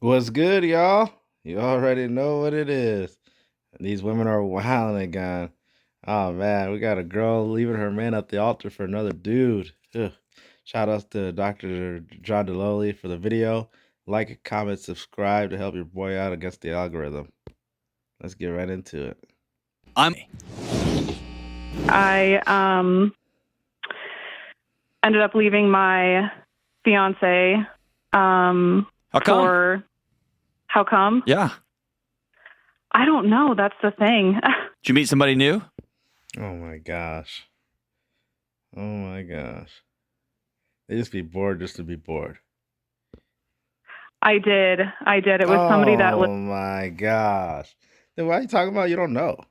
What's good, y'all? You already know what it is. These women are wilding again. Oh man, we got a girl leaving her man at the altar for another dude. Ugh. Shout outs to Dr. John DeLowly for the video. Like, comment, subscribe to help your boy out against the algorithm. Let's get right into it. I ended up leaving my fiance. How come? How come? Yeah. I don't know. That's the thing. Did you meet somebody new? Oh my gosh. Oh my gosh. They just be bored just to be bored. I did. It was somebody that Oh my gosh. Then why are you talking about you don't know?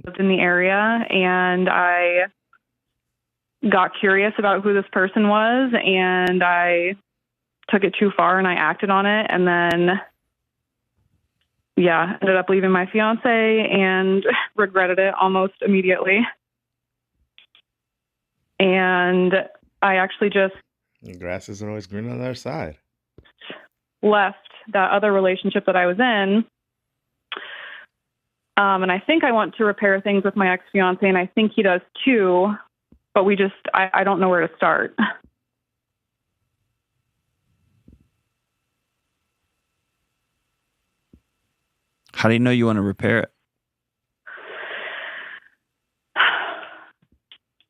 lived in the area, and I got curious about who this person was, and I took it too far and I acted on it, and then ended up leaving my fiance and regretted it almost immediately. And I actually just The grass isn't always green on the other side. left that other relationship that I was in. And I think I want to repair things with my ex-fiance, and I think he does too, but I don't know where to start. How do you know you want to repair it?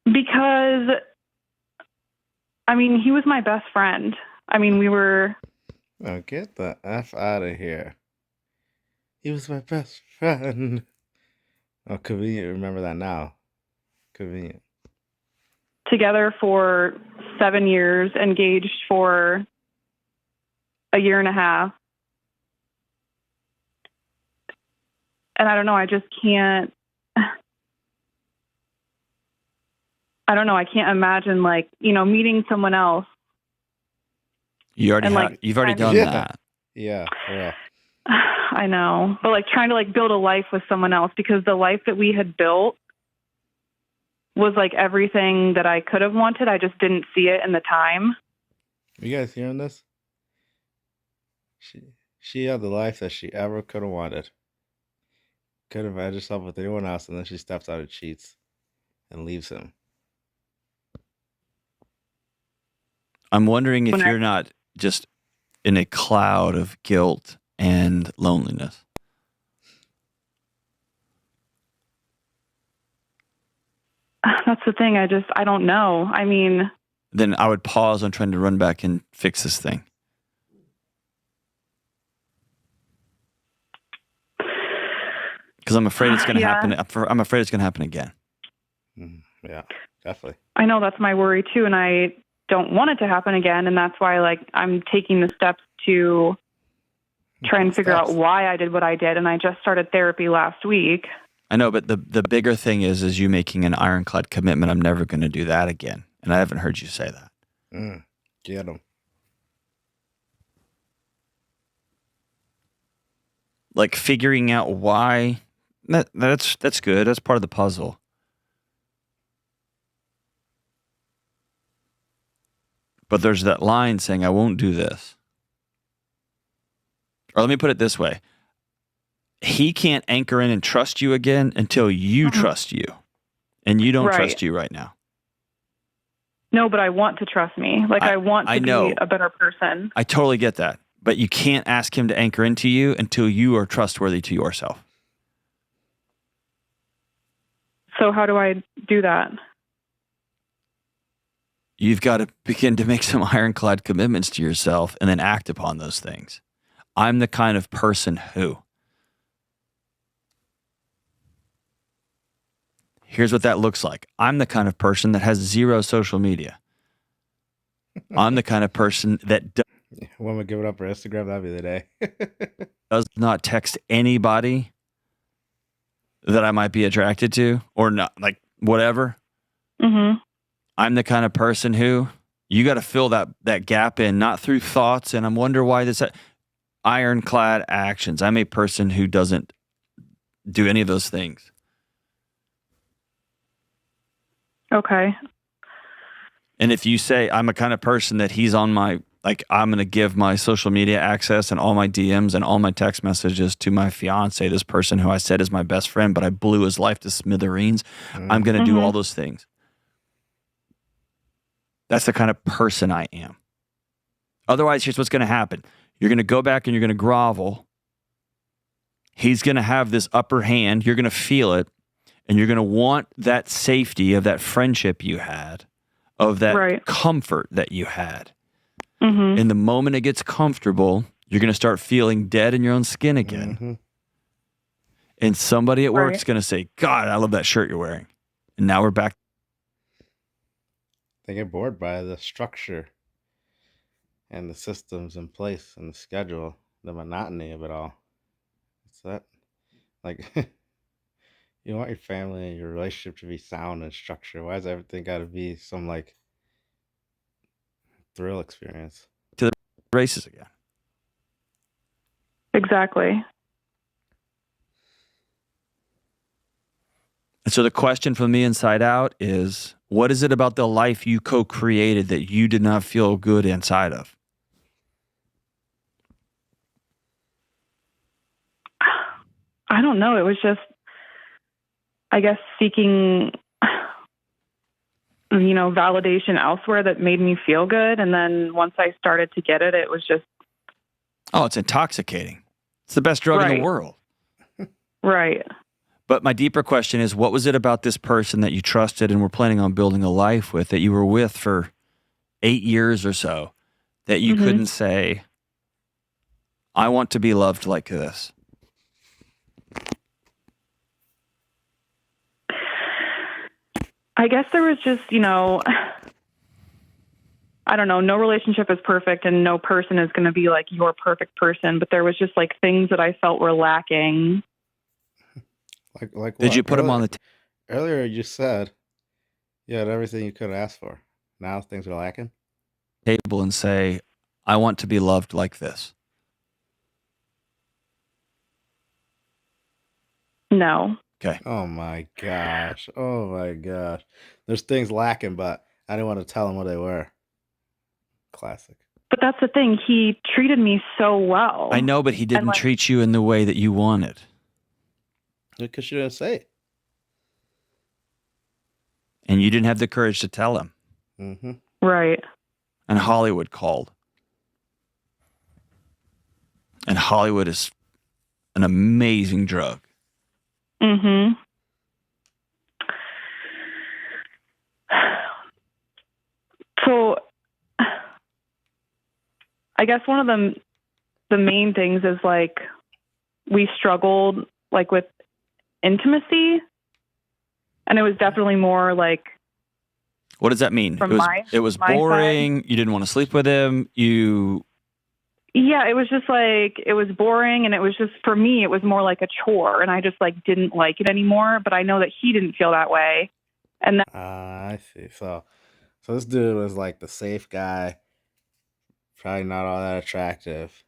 Because, I mean, he was my best friend. I mean, we were... Oh, get the F out of here. He was my best friend. Oh, convenient. Remember that now. Convenient. together for 7 years, engaged for a year and a half. And I don't know, I just can't... I don't know, I can't imagine, meeting someone else. You've already done that. Yeah, for real. I know, but trying to build a life with someone else, because the life that we had built was everything that I could have wanted. I just didn't see it in the time. You guys hearing this? She had the life that she ever could have wanted. Could have had herself with anyone else, and then she steps out and cheats and leaves him. I'm wondering if you're not just in a cloud of guilt and loneliness. That's the thing. I don't know. I mean... Then I would pause on trying to run back and fix this thing. Because I'm afraid it's going to happen. I'm afraid it's going to happen again. Yeah, definitely. I know that's my worry too, and I don't want it to happen again, and that's why I'm taking the steps to try and figure out why I did what I did, and I just started therapy last week. I know, but the bigger thing is you making an ironclad commitment. I'm never going to do that again, and I haven't heard you say that. Get him. Figuring out why, that's good. That's part of the puzzle. But there's that line saying, I won't do this. Or let me put it this way. He can't anchor in and trust you again until you trust you. And you don't trust you right now. No, but I want to trust me. I want to be a better person. I totally get that. But you can't ask him to anchor into you until you are trustworthy to yourself. So how do I do that? You've got to begin to make some ironclad commitments to yourself and then act upon those things. I'm the kind of person who. Here's what that looks like. I'm the kind of person that has 0 social media. I'm the kind of person that when we give it up for Instagram, that'd be the day. does not text anybody that I might be attracted to or not, whatever. Mm-hmm. I'm the kind of person who you got to fill that gap in, not through thoughts. And I wonder why this ironclad actions. I'm a person who doesn't do any of those things. Okay. And if you say I'm a kind of person that he's on my like I'm going to give my social media access and all my DMs and all my text messages to my fiance, this person who I said is my best friend, but I blew his life to smithereens. I'm going to do all those things. That's the kind of person I am. Otherwise, here's what's going to happen. You're going to go back and you're going to grovel. He's going to have this upper hand. You're going to feel it. And you're going to want that safety of that friendship you had, of that comfort that you had. And the moment it gets comfortable, you're going to start feeling dead in your own skin again. And somebody at work is going to say, God, I love that shirt you're wearing. And now we're back. They get bored by the structure and the systems in place and the schedule, the monotony of it all. It's that, like, you want your family and your relationship to be sound and structured. Why does everything got to be some, like, thrill experience? To the races again. Exactly. And so the question from the inside out is, what is it about the life you co-created that you did not feel good inside of? I don't know. It was just, I guess, seeking, validation elsewhere that made me feel good. And then once I started to get it, it was just... Oh, it's intoxicating. It's the best drug in the world. Right. But my deeper question is, what was it about this person that you trusted and were planning on building a life with, that you were with for 8 years or so, that you couldn't say, I want to be loved like this? I guess there was just, I don't know, no relationship is perfect and no person is going to be like your perfect person, but there was just like things that I felt were lacking. Like Did what? you put them on the Earlier you said you had everything you could have asked for. Now things are lacking? table and say, I want to be loved like this? No. Okay. Oh my gosh. There's things lacking, but I didn't want to tell him what they were. Classic. But that's the thing. He treated me so well. I know, but he didn't treat you in the way that you wanted. Because you didn't say it. And you didn't have the courage to tell him. Mm-hmm. Right. And Hollywood called. And Hollywood is an amazing drug. Mm-hmm. So I guess one of the main things is like we struggled like with intimacy, and it was definitely more like. What does that mean? It was boring. Side. You didn't want to sleep with him. Yeah, it was just like, it was boring, and it was just, for me, it was more like a chore, and I just like didn't like it anymore, but I know that he didn't feel that way. And then I see. So this dude was like the safe guy, probably not all that attractive.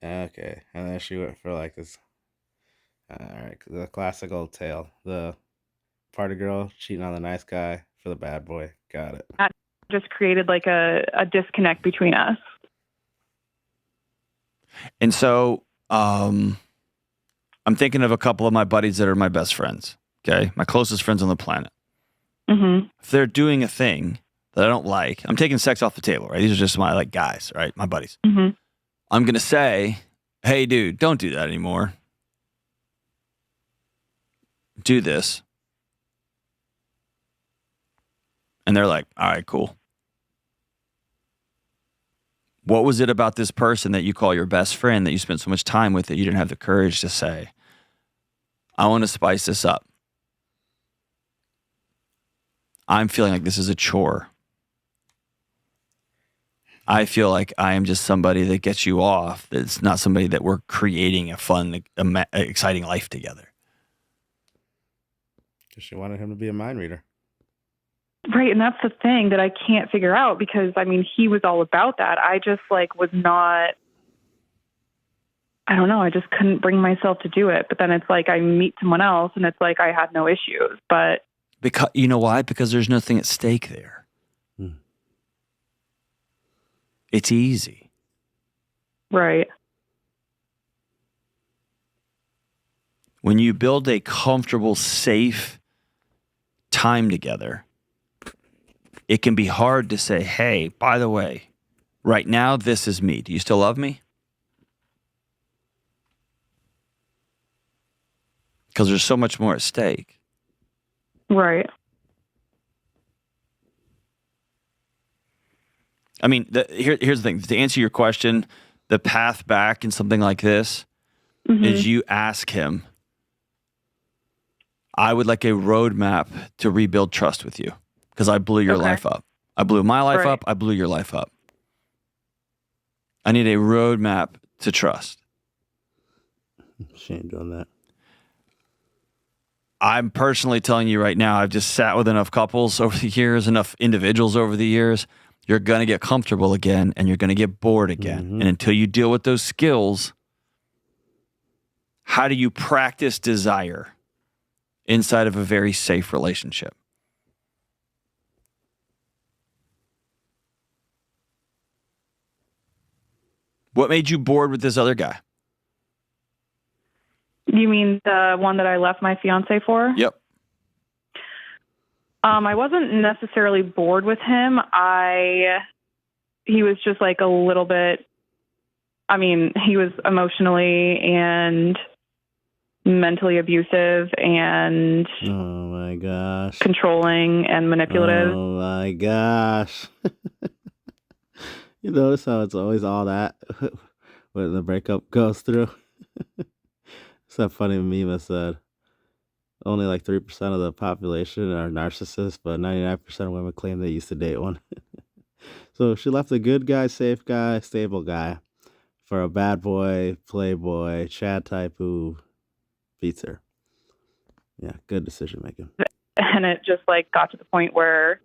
Okay. And then she went for like this, all right, the classic old tale. The party girl cheating on the nice guy for the bad boy. Got it. That just created like a disconnect between us. And so I'm thinking of a couple of my buddies that are my best friends, okay? My closest friends on the planet. Mm-hmm. If they're doing a thing that I don't like, I'm taking sex off the table, right? These are just my like guys, right? My buddies. Mm-hmm. I'm going to say, hey, dude, don't do that anymore. Do this. And they're like, all right, cool. What was it about this person that you call your best friend that you spent so much time with that you didn't have the courage to say, I want to spice this up? I'm feeling like this is a chore. I feel like I am just somebody that gets you off. It's not somebody that we're creating a fun, exciting life together. Because she wanted him to be a mind reader. Right, and that's the thing that I can't figure out, because, I mean, he was all about that. I just, like, was not, I don't know, I just couldn't bring myself to do it. But then it's like I meet someone else, and it's like I had no issues. But because you know why? Because there's nothing at stake there. It's easy. Right. When you build a comfortable, safe time together, it can be hard to say, hey, by the way, right now, this is me. Do you still love me? Because there's so much more at stake. Right. I mean, here's the thing. To answer your question, the path back in something like this is you ask him, I would like a roadmap to rebuild trust with you because I blew your life up. I blew my life up. I blew your life up. I need a roadmap to trust. She ain't doing that. I'm personally telling you right now, I've just sat with enough couples over the years, enough individuals over the years. You're going to get comfortable again and you're going to get bored again. And until you deal with those skills, how do you practice desire inside of a very safe relationship? What made you bored with this other guy? You mean the one that I left my fiance for? Yep. I wasn't necessarily bored with him. He was just like a little bit, I mean, he was emotionally and mentally abusive and Oh my gosh. controlling and manipulative. Oh my gosh. You notice how it's always all that when the breakup goes through? It's that funny meme that said only like 3% of the population are narcissists, but 99% of women claim they used to date one. So she left a good guy, safe guy, stable guy for a bad boy, playboy, Chad type who beats her. Yeah, good decision making. And it just like got to the point where.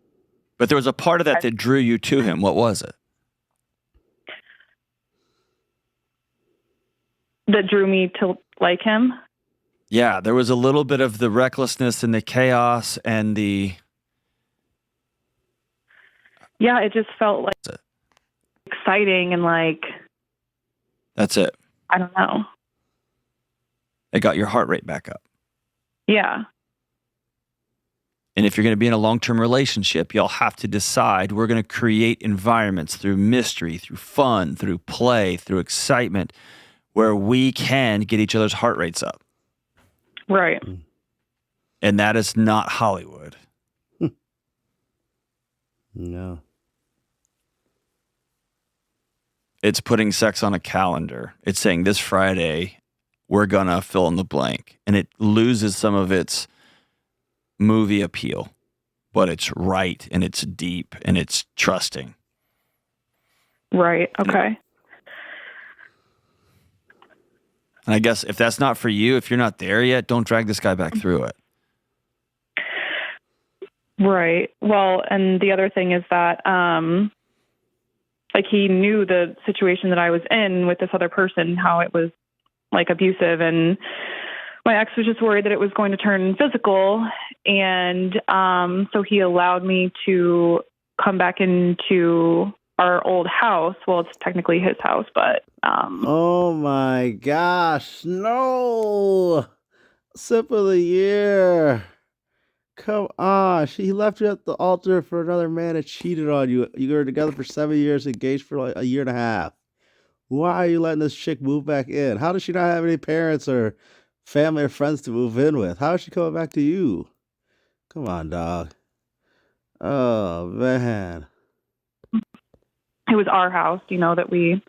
But there was a part of that that drew you to him. What was it? That drew me to like him. Yeah, there was a little bit of the recklessness and the chaos and the... Yeah, it just felt like exciting and like... That's it. I don't know. It got your heart rate back up. Yeah. And if you're going to be in a long-term relationship, you'll have to decide we're going to create environments through mystery, through fun, through play, through excitement, where we can get each other's heart rates up. Right. And that is not Hollywood. No. It's putting sex on a calendar. It's saying this Friday, we're going to fill in the blank. And it loses some of its movie appeal, but it's right and it's deep and it's trusting. Right. Okay. And I guess if that's not for you, if you're not there yet, don't drag this guy back through it. Right. Well, and the other thing is that, like he knew the situation that I was in with this other person, how it was like abusive, and my ex was just worried that it was going to turn physical. And, so he allowed me to come back into our old house. Well, it's technically his house, but, Oh my gosh. No. Sip of the year. Come on. He left you at the altar for another man that cheated on you. You were together for 7 years, engaged for like a year and a half. Why are you letting this chick move back in? How does she not have any parents or family or friends to move in with? How is she coming back to you? Come on, dog. Oh, man. it was our house, you know, that we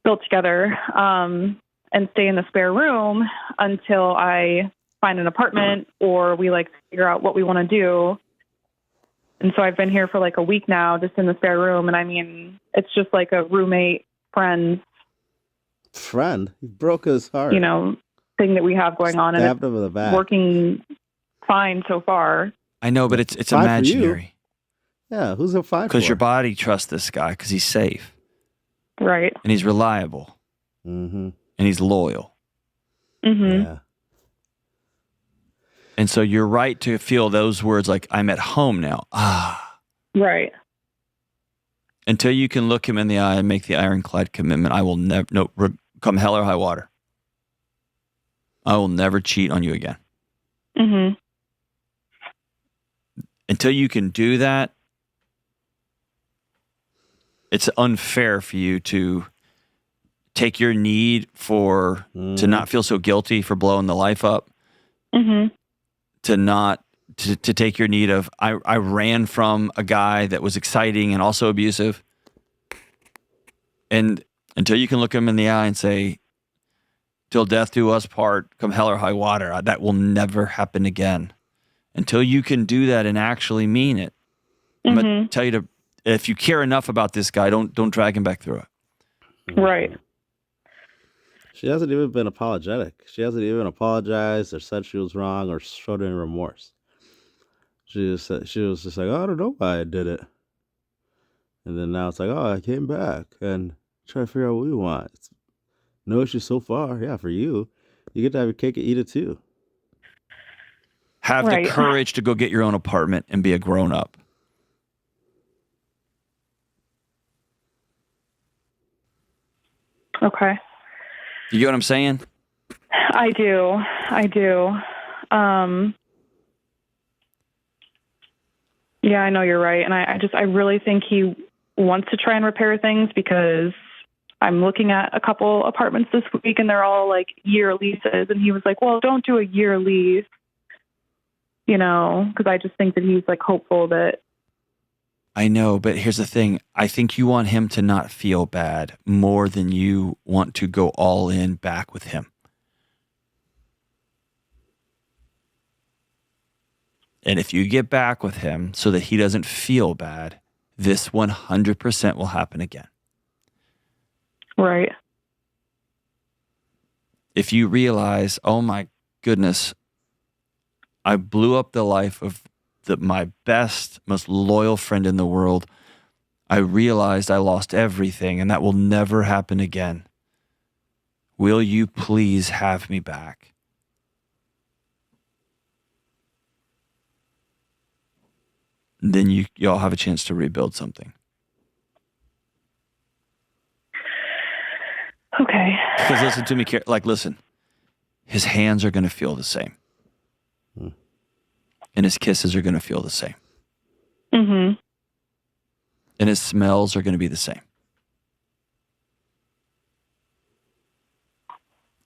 built together, and stay in the spare room until I find an apartment or we like figure out what we want to do. And so I've been here for like a week now, just in the spare room. And I mean, it's just like a roommate, friend, He broke his heart. you know, thing that we have going on, and Stabbed him in the back. it's working fine so far. I know, but it's Fine for you. imaginary. Yeah, who's it fine for? Because your body trusts this guy because he's safe Right. and he's reliable Mm-hmm. and he's loyal. Mm-hmm. Yeah. And so you're right to feel those words like, I'm at home now. Ah. Right. Until you can look him in the eye and make the ironclad commitment, I will never, no, come hell or high water, I will never cheat on you again. Mhm. Until you can do that, it's unfair for you to take your need to not feel so guilty for blowing the life up, Mhm. to take your need of, I ran from a guy that was exciting and also abusive. And until you can look him in the eye and say, till death do us part, come hell or high water, that will never happen again. Until you can do that and actually mean it. I'm going to tell you if you care enough about this guy, don't drag him back through it. Right. She hasn't even been apologetic. She hasn't even apologized or said she was wrong or showed any remorse. She was just like, oh, I don't know why I did it. And then now it's like, oh, I came back and try to figure out what we want. It's no issue so far. Yeah, for you. You get to have your cake and eat it too. Have the courage to go get your own apartment and be a grown-up. Okay. You get what I'm saying? I do. Yeah, I know you're right. And I really think he wants to try and repair things, because I'm looking at a couple apartments this week and they're all like year leases. And he was like, well, don't do a year lease, because I just think that he's like hopeful that. I know, but here's the thing. I think you want him to not feel bad more than you want to go all in back with him. And if you get back with him so that he doesn't feel bad, this 100% will happen again. Right. If you realize, oh my goodness, I blew up the life of my best, most loyal friend in the world. I realized I lost everything and that will never happen again. Will you please have me back? Then y'all have a chance to rebuild something. Okay. Because listen to me, listen, his hands are going to feel the same. And his kisses are going to feel the same. Mm-hmm. And his smells are going to be the same.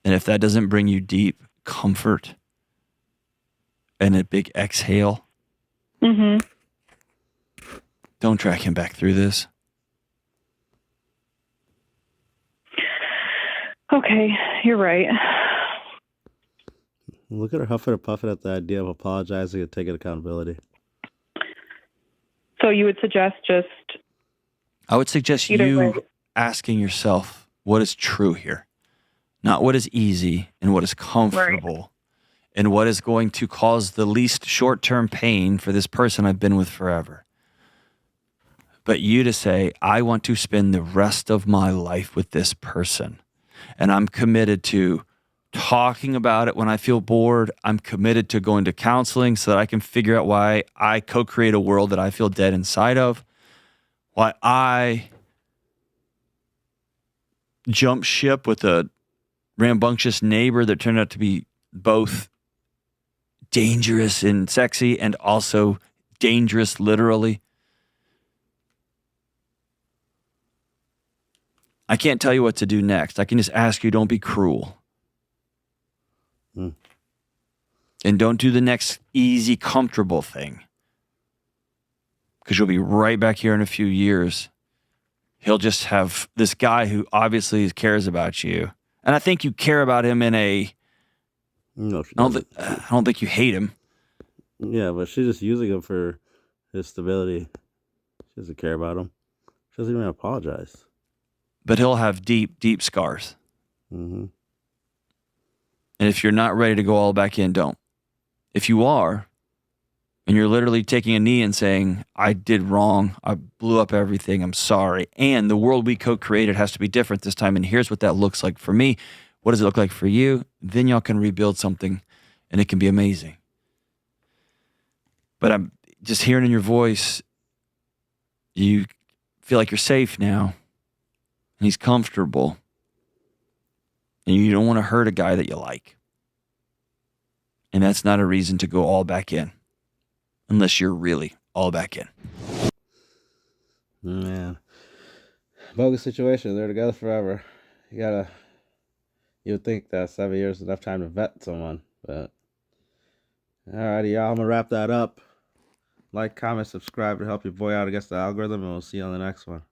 And if that doesn't bring you deep comfort and a big exhale, don't drag him back through this. Okay, you're right. Look at her huffing and puffing at the idea of apologizing and taking accountability. So you would suggest just... I would suggest you asking yourself what is true here. Not what is easy and what is comfortable and what is going to cause the least short-term pain for this person I've been with forever. But you to say, I want to spend the rest of my life with this person. And I'm committed to talking about it when I feel bored. I'm committed to going to counseling so that I can figure out why I co-create a world that I feel dead inside of. Why I jump ship with a rambunctious neighbor that turned out to be both dangerous and sexy and also dangerous literally. I can't tell you what to do next. I can just ask you, don't be cruel. And don't do the next easy, comfortable thing. Because you'll be right back here in a few years. He'll just have this guy who obviously cares about you. And I think you care about him in a... No, I don't think you hate him. Yeah, but she's just using him for his stability. She doesn't care about him. She doesn't even apologize. But he'll have deep, deep scars. Mm-hmm. And if you're not ready to go all back in, don't. If you are, and you're literally taking a knee and saying, I did wrong, I blew up everything, I'm sorry, and the world we co-created has to be different this time, and here's what that looks like for me, what does it look like for you? Then y'all can rebuild something, and it can be amazing. But I'm just hearing in your voice, you feel like you're safe now. And he's comfortable. And you don't want to hurt a guy that you like. And that's not a reason to go all back in. Unless you're really all back in. Man. Bogus situation. They're together forever. You would think that 7 years is enough time to vet someone. But alrighty, y'all. I'm going to wrap that up. Like, comment, subscribe to help your boy out against the algorithm. And we'll see you on the next one.